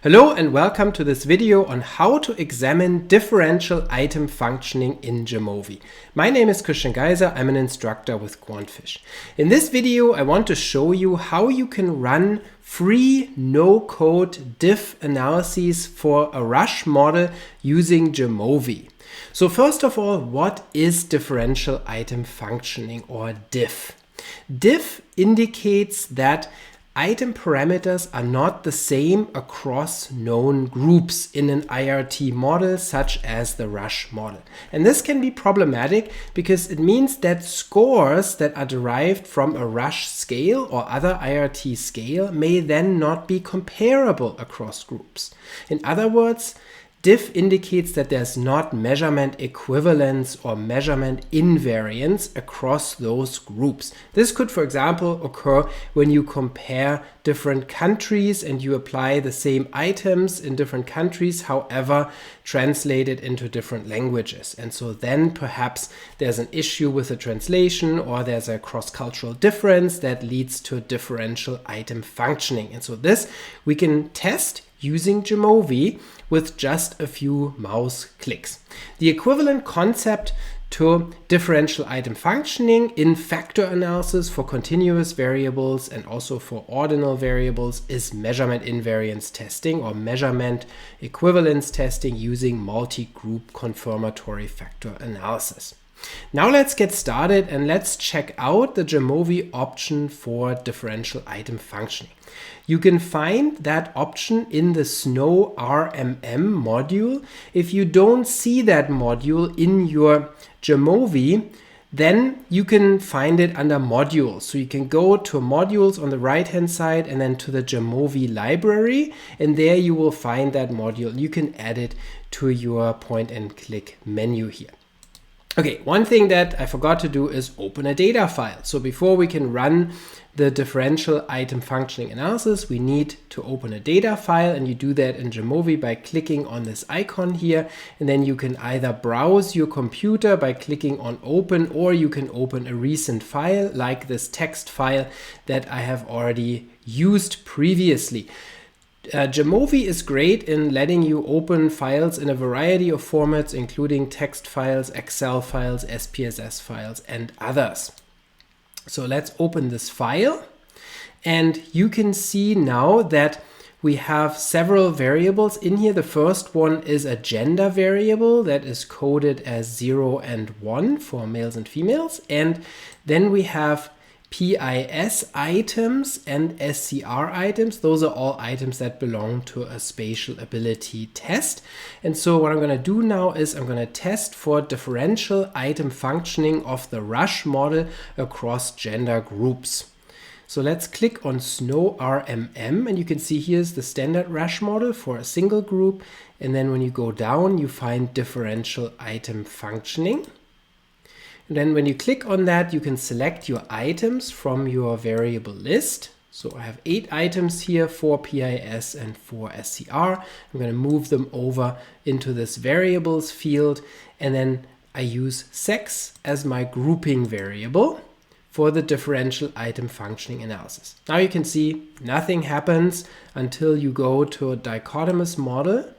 Hello and welcome to this video on how to examine differential item functioning in jamovi. My name is Geiser, I'm an instructor with QuantFish. In this video I want to show you how you can run free no-code diff analyses for a Rasch model using jamovi. So first of all, what is differential item functioning or diff? Diff indicates that item parameters are not the same across known groups in an IRT model such as the Rasch model. And this can be problematic because it means that scores that are derived from a Rasch scale or other IRT scale may then not be comparable across groups. In other words, diff indicates that there's not measurement equivalence or measurement invariance across those groups. This could, for example, occur when you compare different countries and you apply the same items in different countries, however, translated into different languages. And so then perhaps there's an issue with the translation or there's a cross-cultural difference that leads to differential item functioning. And so this we can test using jamovi with just a few mouse clicks. The equivalent concept to differential item functioning in factor analysis for continuous variables and also for ordinal variables is measurement invariance testing or measurement equivalence testing using multi-group confirmatory factor analysis. Now let's get started and let's check out the jamovi option for differential item functioning. You can find that option in the SNO RMM module. If you don't see that module in your jamovi, then you can find it under modules. So you can go to modules on the right hand side and then to the jamovi library, and there you will find that module. You can add it to your point and click menu here. Okay, one thing that I forgot to do is open a data file. So before we can run the differential item functioning analysis, we need to open a data file, and you do that in jamovi by clicking on this icon here, and then you can either browse your computer by clicking on open, or you can open a recent file like this text file that I have already used previously. Jamovi is great in letting you open files in a variety of formats, including text files, Excel files, SPSS files, and others. So let's open this file, and you can see now that we have several variables in here. The first one is a gender variable that is coded as 0 and 1 for males and females, and then we have PIS items and SCR items. Those are all items that belong to a spatial ability test. And so what I'm going to do now is I'm going to test for differential item functioning of the Rasch model across gender groups. So let's click on SNO RMM, and you can see here's the standard Rasch model for a single group. And then when you go down, you find differential item functioning. And then when you click on that, you can select your items from your variable list. So I have 8 items here, 4 PIS and 4 SCR. I'm going to move them over into this variables field, and then I use sex as my grouping variable for the differential item functioning analysis. Now you can see nothing happens until you go to a dichotomous model,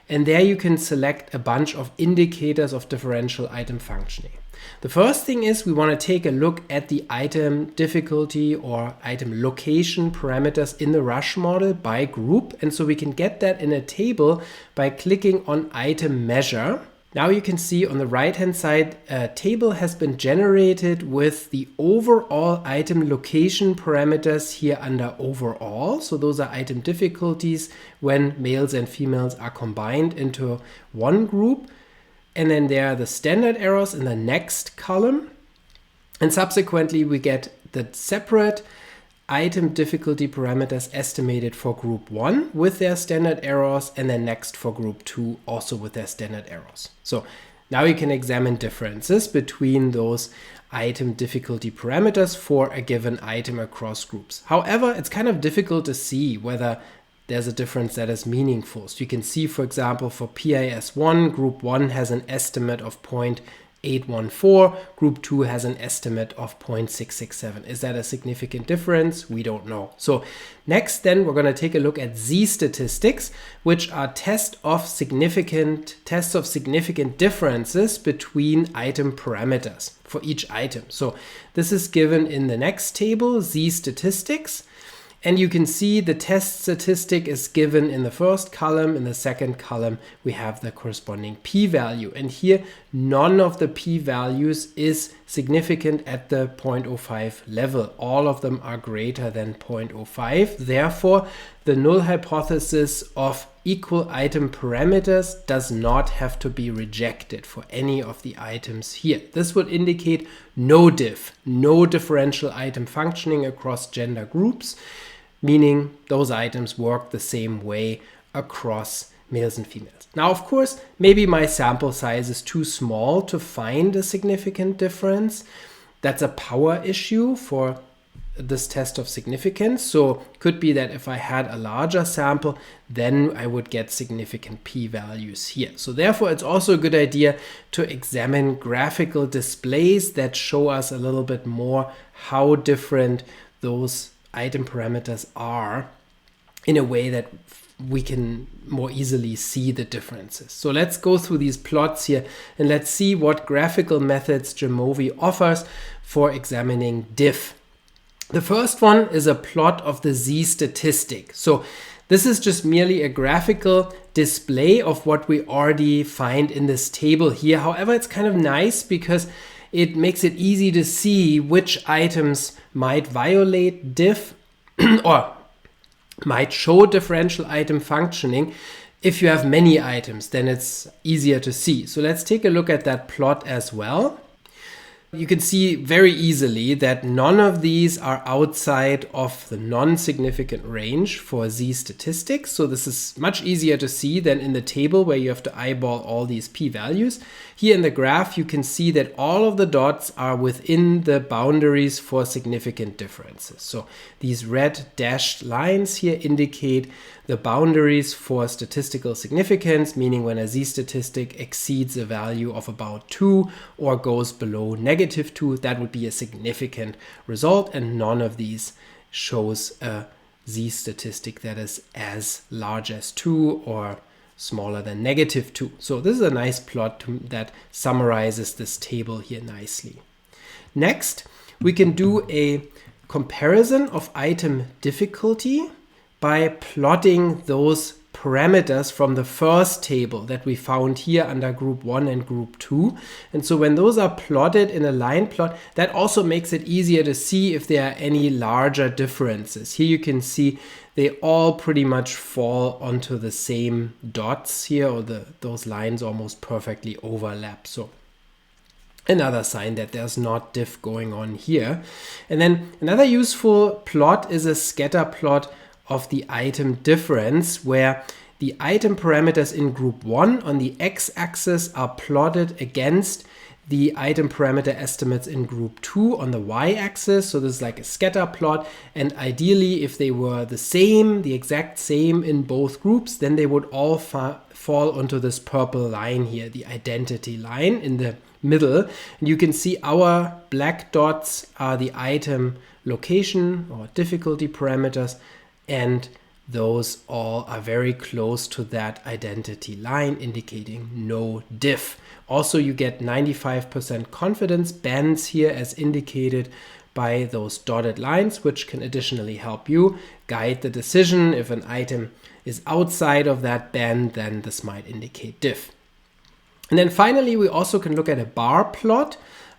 and there you can select a bunch of indicators of differential item functioning. The first thing is we want to take a look at the item difficulty or item location parameters in the Rasch model by group. And so we can get that in a table by clicking on item measure. Now you can see on the right hand side, a table has been generated with the overall item location parameters here under overall. So those are item difficulties when males and females are combined into one group. And then there are the standard errors in the next column. And subsequently, we get the separate item difficulty parameters estimated for group 1 with their standard errors, and then next for group 2 also with their standard errors. So now you can examine differences between those item difficulty parameters for a given item across groups. However, it's kind of difficult to see whether there's a difference that is meaningful. So you can see, for example, for PIS1, group 1 has an estimate of 814. Group 2 has an estimate of 0.667. Is that a significant difference? We don't know. So next then we're going to take a look at z-statistics, which are tests of significant differences between item parameters for each item. So this is given in the next table, z-statistics. And you can see the test statistic is given in the first column. In the second column, we have the corresponding p-value. And here, none of the p-values is significant at the 0.05 level. All of them are greater than 0.05. Therefore, the null hypothesis of equal item parameters does not have to be rejected for any of the items here. This would indicate no differential item functioning across gender groups, meaning those items work the same way across males and females. Now, of course, maybe my sample size is too small to find a significant difference. That's a power issue for this test of significance. So it could be that if I had a larger sample, then I would get significant p-values here. So therefore, it's also a good idea to examine graphical displays that show us a little bit more how different those item parameters are in a way that we can more easily see the differences. So let's go through these plots here and let's see what graphical methods Jamovi offers for examining diff. The first one is a plot of the z-statistic. So this is just merely a graphical display of what we already find in this table here. However, it's kind of nice because it makes it easy to see which items might violate diff or might show differential item functioning. If you have many items, then it's easier to see. So let's take a look at that plot as well. You can see very easily that none of these are outside of the non-significant range for z-statistics. So this is much easier to see than in the table where you have to eyeball all these p-values. Here in the graph, you can see that all of the dots are within the boundaries for significant differences. So these red dashed lines here indicate the boundaries for statistical significance, meaning when a z-statistic exceeds a value of about 2 or goes below -2, that would be a significant result, and none of these shows a z-statistic that is as large as 2 or smaller than -2. So this is a nice plot that summarizes this table here nicely. Next, we can do a comparison of item difficulty by plotting those parameters from the first table that we found here under group 1 and group 2. And so when those are plotted in a line plot, that also makes it easier to see if there are any larger differences. Here you can see they all pretty much fall onto the same dots here, or those lines almost perfectly overlap. So another sign that there's not diff going on here. And then another useful plot is a scatter plot of the item difference, where the item parameters in group 1 on the x-axis are plotted against the item parameter estimates in group 2 on the y-axis. So this is like a scatter plot, and ideally if they were the exact same in both groups, then they would all fall onto this purple line here, the identity line in the middle. And you can see our black dots are the item location or difficulty parameters, and those all are very close to that identity line, indicating no diff. Also, you get 95% confidence bands here as indicated by those dotted lines, which can additionally help you guide the decision. If an item is outside of that band, then this might indicate diff. And then finally, we also can look at a bar plot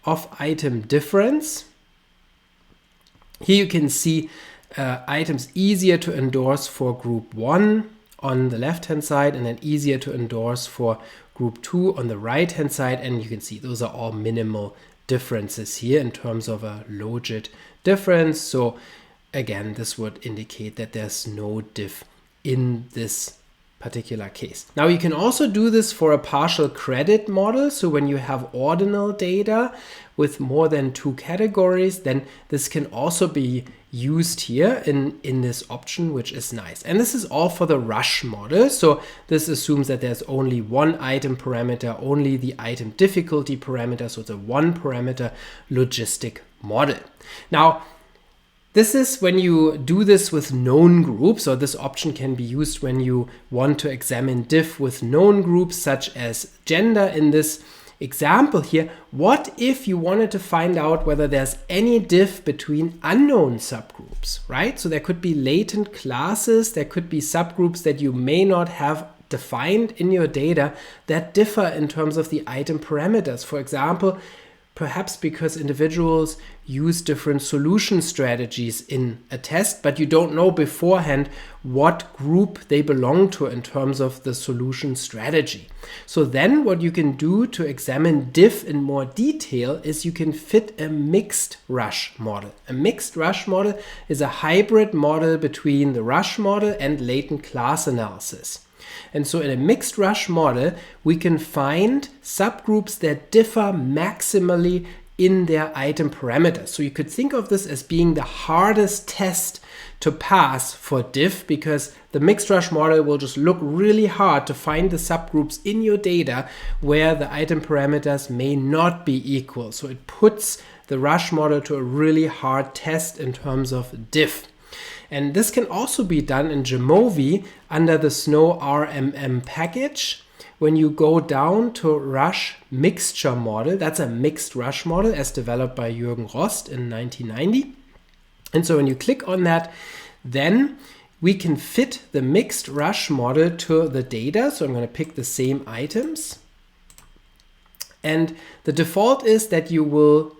of item difference. Here you can see items easier to endorse for group 1 on the left hand side, and then easier to endorse for group 2 on the right hand side. And you can see those are all minimal differences here in terms of a logit difference. So again, this would indicate that there's no diff in this particular case. Now you can also do this for a partial credit model. So when you have ordinal data with more than 2 categories, then this can also be used here in this option, which is nice. And this is all for the Rasch model. So this assumes that there's only one item parameter, only the item difficulty parameter. So it's a 1-parameter logistic model. Now, this is when you do this with known groups, or this option can be used when you want to examine diff with known groups such as gender in this example here. What if you wanted to find out whether there's any diff between unknown subgroups, right? So there could be latent classes, there could be subgroups that you may not have defined in your data that differ in terms of the item parameters. For example, perhaps because individuals use different solution strategies in a test, but you don't know beforehand what group they belong to in terms of the solution strategy. So then what you can do to examine diff in more detail is you can fit a mixed Rasch model. A mixed Rasch model is a hybrid model between the Rasch model and latent class analysis. And so in a mixed Rasch model, we can find subgroups that differ maximally in their item parameters. So you could think of this as being the hardest test to pass for diff, because the mixed Rasch model will just look really hard to find the subgroups in your data where the item parameters may not be equal. So it puts the Rasch model to a really hard test in terms of diff. And this can also be done in jamovi under the SNOW RMM package. When you go down to Rasch mixture model, that's a mixed Rasch model as developed by Rost in 1990. And so when you click on that, then we can fit the mixed Rasch model to the data. So I'm going to pick the same items. And the default is that you will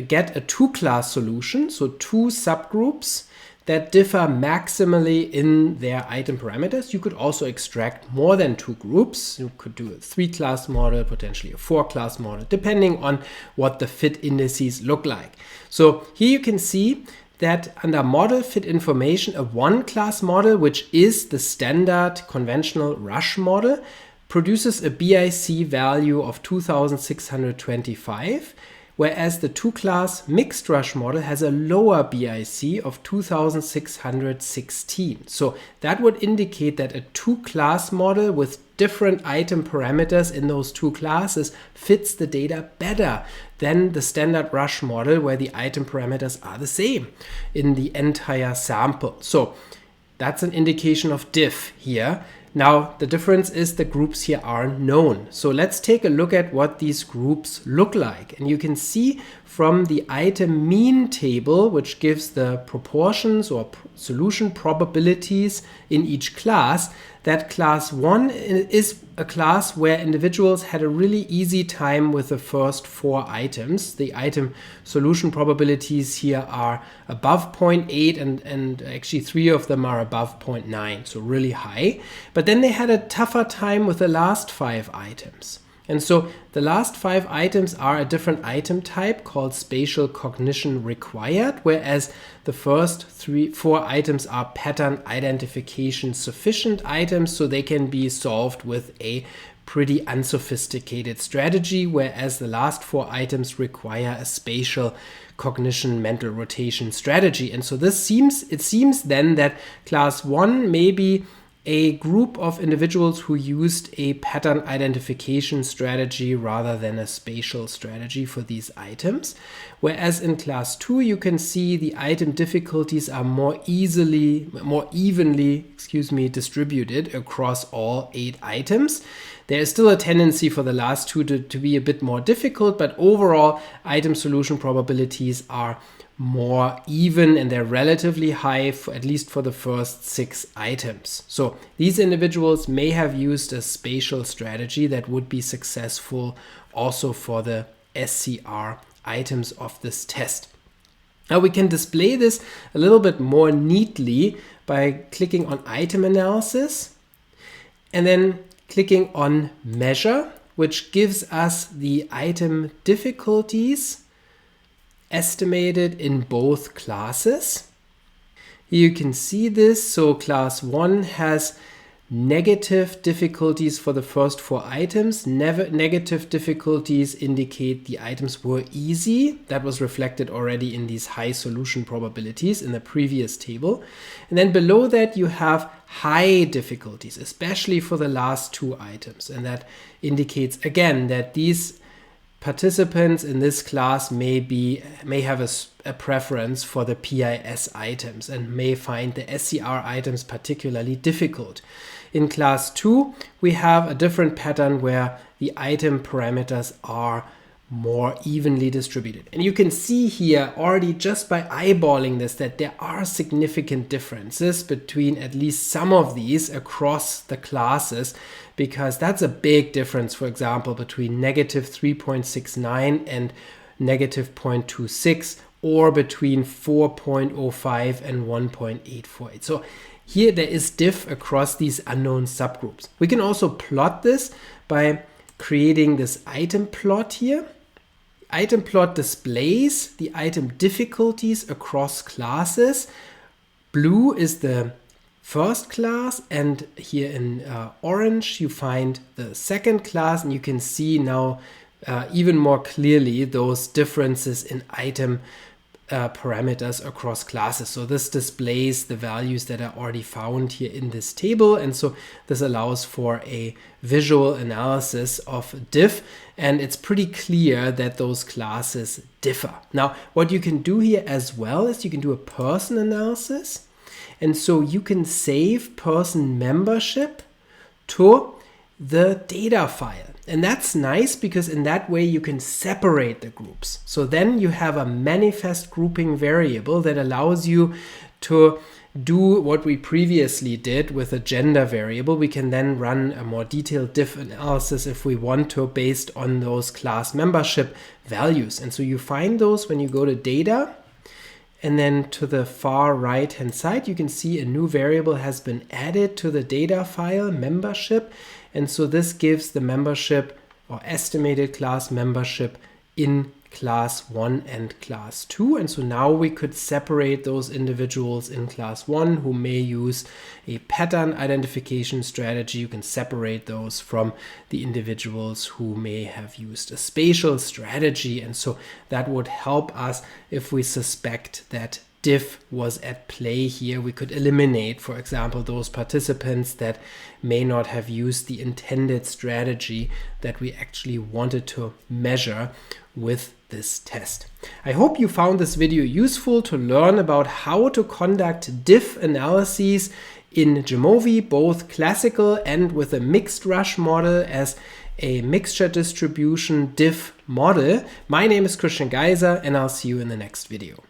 get a 2-class solution, so 2 subgroups that differ maximally in their item parameters. You could also extract more than 2 groups. You could do a 3-class model, potentially a 4-class model, depending on what the fit indices look like. So here you can see that under model fit information, a 1-class model, which is the standard conventional Rasch model, produces a BIC value of 2625. Whereas the 2-class mixed Rasch model has a lower BIC of 2616. So that would indicate that a 2-class model with different item parameters in those 2 classes fits the data better than the standard Rasch model where the item parameters are the same in the entire sample. So that's an indication of diff here. Now, the difference is the groups here are known. So let's take a look at what these groups look like. And you can see from the item mean table, which gives the proportions or solution probabilities in each class, that class 1 is a class where individuals had a really easy time with the first 4 items. The item solution probabilities here are above 0.8 and actually 3 of them are above 0.9, so really high. But then they had a tougher time with the last 5 items. And so the last 5 items are a different item type called spatial cognition required, whereas the first 4 items are pattern identification sufficient items, so they can be solved with a pretty unsophisticated strategy, whereas the last 4 items require a spatial cognition mental rotation strategy. And so it seems then that class 1 may be a group of individuals who used a pattern identification strategy rather than a spatial strategy for these items. Whereas in class 2, you can see the item difficulties are more evenly distributed across all 8 items. There is still a tendency for the last 2 to be a bit more difficult, but overall item solution probabilities are more even and they're relatively high, at least for the first 6 items. So these individuals may have used a spatial strategy that would be successful also for the SCR items of this test. Now we can display this a little bit more neatly by clicking on item analysis and then clicking on measure, which gives us the item difficulties estimated in both classes. Here you can see this. So class 1 has negative difficulties for the first 4 items. Negative difficulties indicate the items were easy. That was reflected already in these high solution probabilities in the previous table. And then below that you have high difficulties, especially for the last 2 items. And that indicates again that these participants in this class may have a preference for the PIS items and may find the SCR items particularly difficult. In class 2, we have a different pattern where the item parameters are more evenly distributed. And you can see here already just by eyeballing this that there are significant differences between at least some of these across the classes, because that's a big difference, for example, between negative 3.69 and negative 0.26, or between 4.05 and 1.848. So here there is diff across these unknown subgroups. We can also plot this by creating this item plot here. Item plot displays the item difficulties across classes. Blue is the first class, and here in orange you find the second class, and you can see now even more clearly those differences in item parameters across classes. So this displays the values that are already found here in this table, and so this allows for a visual analysis of diff, and it's pretty clear that those classes differ. Now what you can do here as well is you can do a person analysis, and so you can save person membership to the data file. And that's nice because in that way you can separate the groups. So then you have a manifest grouping variable that allows you to do what we previously did with a gender variable. We can then run a more detailed diff analysis if we want to, based on those class membership values. And so you find those when you go to data, and then to the far right hand side you can see a new variable has been added to the data file, membership. And so this gives the membership or estimated class membership in class 1 and class 2. And so now we could separate those individuals in class 1 who may use a pattern identification strategy. You can separate those from the individuals who may have used a spatial strategy. And so that would help us if we suspect that diff was at play here. We could eliminate, for example, those participants that may not have used the intended strategy that we actually wanted to measure with this test. I hope you found this video useful to learn about how to conduct diff analyses in jamovi, both classical and with a mixed Rasch model as a mixture distribution diff model. My name is Geiser, and I'll see you in the next video.